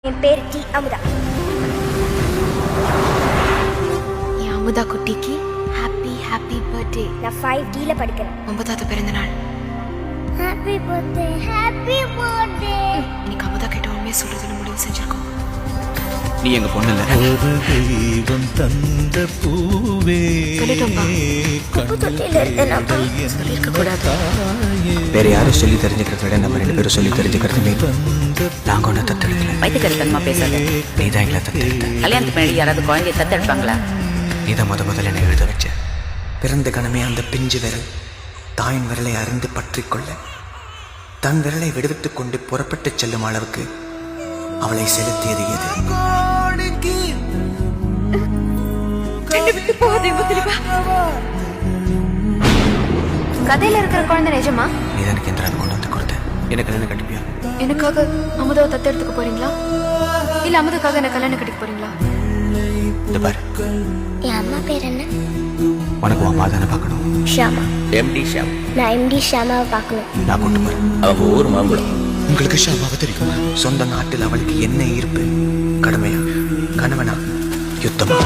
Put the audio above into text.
என் பேர் டி அமுதா. என் அமுதா குட்டிக்கு happy happy birthday. நான் 5Dல படிக்கிறேன். 9வது பிறந்த நாள். Happy birthday, happy birthday. இன்னைக்கு அமுதா கிட்ட உண்மையை சொல்றதுன்னு முடிவு செஞ்சிருக்கோம். நீ எங்க பொண்ணு இல்ல. ஒரு தெய்வம் தந்த பூவே வேற யாரும் சொல்லி தெரிஞ்சுக்கிறத விட நம்ம 2 பேரும் சொல்லி தெரிஞ்சுக்கிறதுமே நாங்க ஒண்ணு தத்தெடுக்கல. வயிற்றுக்கடித்தனமா பேசாத. நீ தான் எங்களை தத்தெடுத்த. கல்யாணத்துக்கு முன்னாடி யாராவது குழந்தைய தத்தெடுப்பாங்களா? நீ தான் முதல்ல என்னை எழுத வச்ச. பிறந்த கணமே அந்த பிஞ்சு விரல் தாயின் விரலை அருந்து பற்றி கொள்ள தன் விரலை விடுவித்துக் கொண்டு புறப்பட்டு செல்லும் அளவுக்கு அவளை செலுத்தியது எது? கதையில இருக்கிற குழந்தை நிஜமா? நீ தான் எனக்கு எந்திராது கொண்டு வந்து கொடுத்த. எனக்கு என்ன கட்டிப்பியா? எனக்காக அமுதாவை தத்தெடுத்துக்க போறீங்களா இல்ல அமுதாக்காக என்ன கல்யாணம் கட்டிக்க போறீங்களா? இந்த பாரு, என் அம்மா பேர் என்ன? உனக்கு உன் அம்மா தானே பார்க்கணும். ஷாமா. எம்டி ஷாம். நான் எம்டி ஷாமாவை பார்க்கணும். நான் கூட்டு போறேன். அவங்க ஊர் மாம்பழம். உங்களுக்கு ஷாமாவை தெரியுமா? சொந்த நாட்டில் அவளுக்கு என்ன ஈர்ப்பு? கடமையா, கணவனா, யுத்தமா?